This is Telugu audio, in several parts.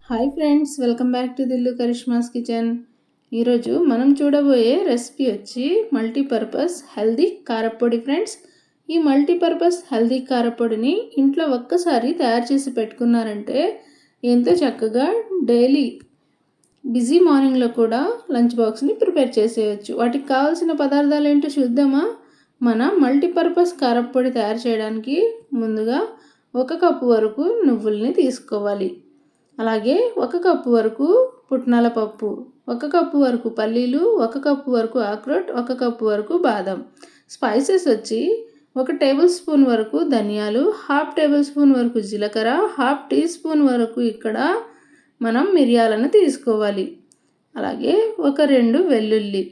Hi friends, welcome back to Dillu Karishma's kitchen. ఈరోజు మనం చూడబోయే రెసిపీ వచ్చి మల్టీపర్పస్ హెల్దీ కారప్పొడి ఫ్రెండ్స్. ఈ మల్టీపర్పస్ హెల్దీ కారప్పొడిని ఇంట్లో ఒక్కసారి తయారు చేసి పెట్టుకున్నారంటే ఎంతో చక్కగా డైలీ బిజీ మార్నింగ్లో కూడా లంచ్ బాక్స్ని ప్రిపేర్ చేసేయచ్చు. వాటికి కావాల్సిన పదార్థాలు ఏంటో చూద్దామా. మన మల్టీపర్పస్ కారప్పొడి తయారు చేయడానికి ముందుగా 1 కప్పు వరకు నువ్వుల్ని తీసుకోవాలి. అలాగే 1 కప్పు వరకు పుట్నాల పప్పు, 1 కప్పు వరకు పల్లీలు, 1 కప్పు వరకు అక్రోట్, 1 కప్పు వరకు బాదం. స్పైసెస్ వచ్చి 1 టేబుల్ స్పూన్ వరకు ధనియాలు, 1/2 టేబుల్ స్పూన్ వరకు జీలకర్ర, 1/2 టీ స్పూన్ వరకు ఇక్కడ మనం మిరియాలను తీసుకోవాలి. అలాగే 2 వెల్లుల్లి,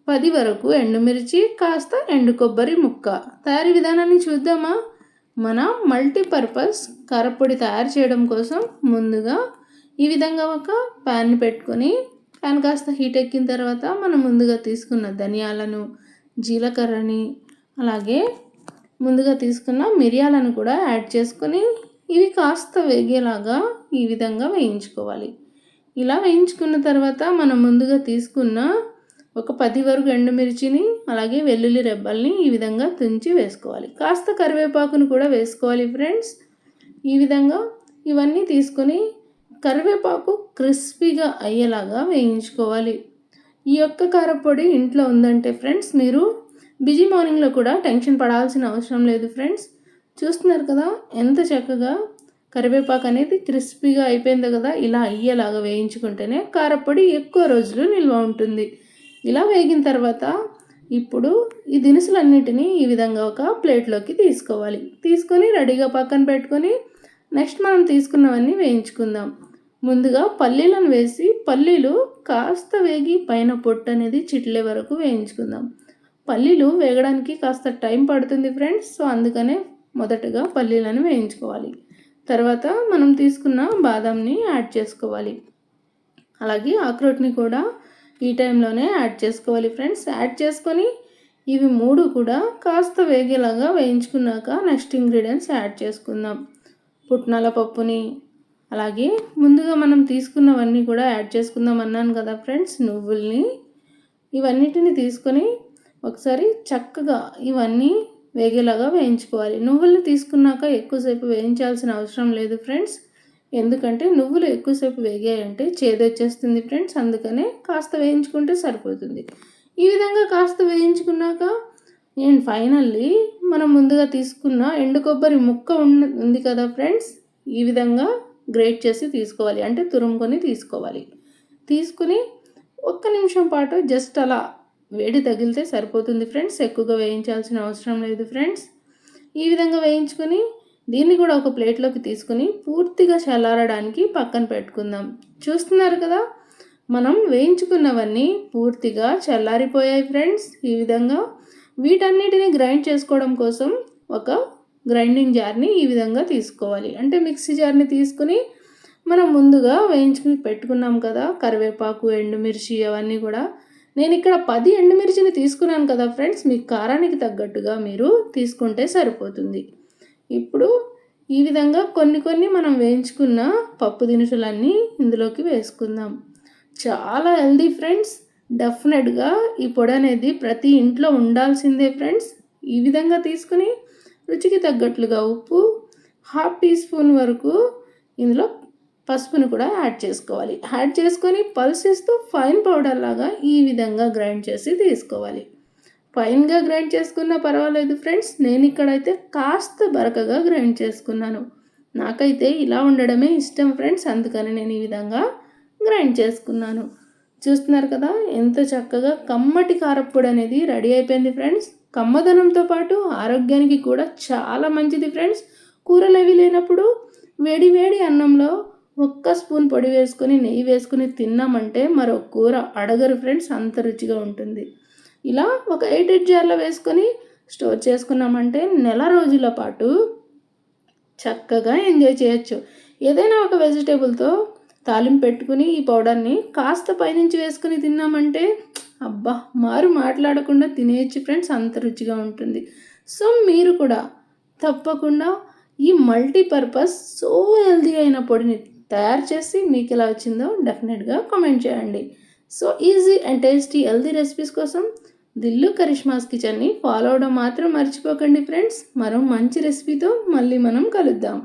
10 వరకు ఎండుమిర్చి, కాస్త ఎండు కొబ్బరి ముక్క. తయారీ విధానాన్ని చూద్దామా. మన మల్టీపర్పస్ కారప్పొడి తయారు చేయడం కోసం ముందుగా ఈ విధంగా ఒక ప్యాన్ని పెట్టుకొని, ప్యాన్ కాస్త హీట్ ఎక్కిన తర్వాత మనం ముందుగా తీసుకున్న ధనియాలను, జీలకర్రని, అలాగే ముందుగా తీసుకున్న మిరియాలను కూడా యాడ్ చేసుకొని ఇవి కాస్త వేగేలాగా ఈ విధంగా వేయించుకోవాలి. ఇలా వేయించుకున్న తర్వాత మనం ముందుగా తీసుకున్న ఒక 10 వరకు ఎండుమిర్చిని, అలాగే వెల్లుల్లి రెబ్బల్ని ఈ విధంగా తుంచి వేసుకోవాలి. కాస్త కరివేపాకును కూడా వేసుకోవాలి ఫ్రెండ్స్. ఈ విధంగా ఇవన్నీ తీసుకొని కరివేపాకు క్రిస్పీగా అయ్యేలాగా వేయించుకోవాలి. ఈ యొక్క కారప్పొడి ఇంట్లో ఉందంటే ఫ్రెండ్స్ మీరు బిజీ మార్నింగ్లో కూడా టెన్షన్ పడాల్సిన అవసరం లేదు ఫ్రెండ్స్. చూస్తున్నారు కదా ఎంత చక్కగా కరివేపాకు అనేది క్రిస్పీగా అయిపోయింది కదా. ఇలా అయ్యేలాగా వేయించుకుంటేనే కారప్పొడి ఎక్కువ రోజులు నిల్వ ఉంటుంది. ఇలా వేగిన తర్వాత ఇప్పుడు ఈ దినుసులన్నిటినీ ఈ విధంగా ఒక ప్లేట్లోకి తీసుకోవాలి. తీసుకొని రెడీగా పక్కన పెట్టుకొని నెక్స్ట్ మనం తీసుకున్నవన్నీ వేయించుకుందాం. ముందుగా పల్లీలను వేసి పల్లీలు కాస్త వేగి పైన పొట్టు అనేది చిట్లే వరకు వేయించుకుందాం. పల్లీలు వేగడానికి కాస్త టైం పడుతుంది ఫ్రెండ్స్. సో అందుకనే మొదటగా పల్లీలను వేయించుకోవాలి. తర్వాత మనం తీసుకున్న బాదంని యాడ్ చేసుకోవాలి. అలాగే అక్రోట్ని కూడా ఈ టైంలోనే యాడ్ చేసుకోవాలి ఫ్రెండ్స్. యాడ్ చేసుకొని ఇవి 3 కూడా కాస్త వేగేలాగా వేయించుకున్నాక నెక్స్ట్ ఇంగ్రీడియంట్స్ యాడ్ చేసుకుందాం. పుట్నాల పప్పుని, అలాగే ముందుగా మనం తీసుకున్నవన్నీ కూడా యాడ్ చేసుకుందాం అన్నాను కదా ఫ్రెండ్స్. నువ్వుల్ని, ఇవన్నిటిని తీసుకొని ఒకసారి చక్కగా ఇవన్నీ వేగేలాగా వేయించుకోవాలి. నువ్వుల్ని తీసుకున్నాక ఎక్కువసేపు వేయించాల్సిన అవసరం లేదు ఫ్రెండ్స్. ఎందుకంటే నువ్వులు ఎక్కువసేపు వేగాయంటే చేదొచ్చేస్తుంది ఫ్రెండ్స్. అందుకనే కాస్త వేయించుకుంటే సరిపోతుంది. ఈ విధంగా కాస్త వేయించుకున్నాక అండ్ ఫైనల్లీ మనం ముందుగా తీసుకున్న ఎండు కొబ్బరి ముక్క ఉంది కదా ఫ్రెండ్స్, ఈ విధంగా గ్రేట్ చేసి తీసుకోవాలి. అంటే తురుముకొని తీసుకోవాలి. తీసుకుని 1 నిమిషం పాటు జస్ట్ అలా వేడి తగిలితే సరిపోతుంది ఫ్రెండ్స్. ఎక్కువగా వేయించాల్సిన అవసరం లేదు ఫ్రెండ్స్. ఈ విధంగా వేయించుకొని దీన్ని కూడా ఒక ప్లేట్లోకి తీసుకుని పూర్తిగా చల్లారడానికి పక్కన పెట్టుకుందాం. చూస్తున్నారు కదా మనం వేయించుకున్నవన్నీ పూర్తిగా చల్లారిపోయాయి ఫ్రెండ్స్. ఈ విధంగా వీటన్నిటిని గ్రైండ్ చేసుకోవడం కోసం ఒక గ్రైండింగ్ జార్ని ఈ విధంగా తీసుకోవాలి. అంటే మిక్సీ జార్ని తీసుకుని మనం ముందుగా వేయించుకుని పెట్టుకున్నాం కదా కరివేపాకు, ఎండుమిర్చి అవన్నీ కూడా. నేను ఇక్కడ 10 ఎండుమిర్చిని తీసుకున్నాను కదా ఫ్రెండ్స్. మీ కారానికి తగ్గట్టుగా మీరు తీసుకుంటే సరిపోతుంది. ఇప్పుడు ఈ విధంగా కొన్ని మనం వేయించుకున్న పప్పు దినుసులన్నీ ఇందులోకి వేసుకుందాం. చాలా హెల్దీ ఫ్రెండ్స్. డెఫినెట్గా ఈ పొడి అనేది ప్రతి ఇంట్లో ఉండాల్సిందే ఫ్రెండ్స్. ఈ విధంగా తీసుకుని రుచికి తగ్గట్లుగా ఉప్పు, 1/2 టీ స్పూన్ వరకు ఇందులో పసుపును కూడా యాడ్ చేసుకోవాలి. యాడ్ చేసుకొని పల్సిస్తూ ఫైన్ పౌడర్ లాగా ఈ విధంగా గ్రైండ్ చేసి తీసుకోవాలి. ఫైన్గా గ్రైండ్ చేసుకున్నా పర్వాలేదు ఫ్రెండ్స్. నేను ఇక్కడైతే కాస్త బరకగా గ్రైండ్ చేసుకున్నాను. నాకైతే ఇలా ఉండడమే ఇష్టం ఫ్రెండ్స్. అందుకని నేను ఈ విధంగా గ్రైండ్ చేసుకున్నాను. చూస్తున్నారు కదా ఎంత చక్కగా కమ్మటి కారప్పొడి అనేది రెడీ అయిపోయింది ఫ్రెండ్స్. కమ్మదనంతో పాటు ఆరోగ్యానికి కూడా చాలా మంచిది ఫ్రెండ్స్. కూరలు అవి లేనప్పుడు వేడి వేడి అన్నంలో 1 స్పూన్ పొడి వేసుకొని నెయ్యి వేసుకొని తిన్నామంటే మరో కూర అడగరు ఫ్రెండ్స్. అంత రుచిగా ఉంటుంది. ఇలా ఒక 8 జార్లో వేసుకొని స్టోర్ చేసుకున్నామంటే నెల రోజుల పాటు చక్కగా ఎంజాయ్ చేయొచ్చు. ఏదైనా ఒక వెజిటేబుల్తో తాలింపు పెట్టుకుని ఈ పౌడర్ని కాస్త పైనుంచి వేసుకుని తిన్నామంటే అబ్బా మాట్లాడకుండా తినేయచ్చు ఫ్రెండ్స్. అంత రుచిగా ఉంటుంది. సో మీరు కూడా తప్పకుండా ఈ మల్టీపర్పస్ సో హెల్తీ అయిన పొడిని తయారు చేసి మీకు ఎలా వచ్చిందో డెఫినెట్గా కామెంట్ చేయండి. So easy and tasty healthy recipes కోసం దిల్లు కరిష్మాస్ కిచెన్ని ఫాలో అవడం మాత్రం మర్చిపోకండి ఫ్రెండ్స్. మరో మంచి రెసిపీతో మళ్ళీ మనం కలుద్దాం.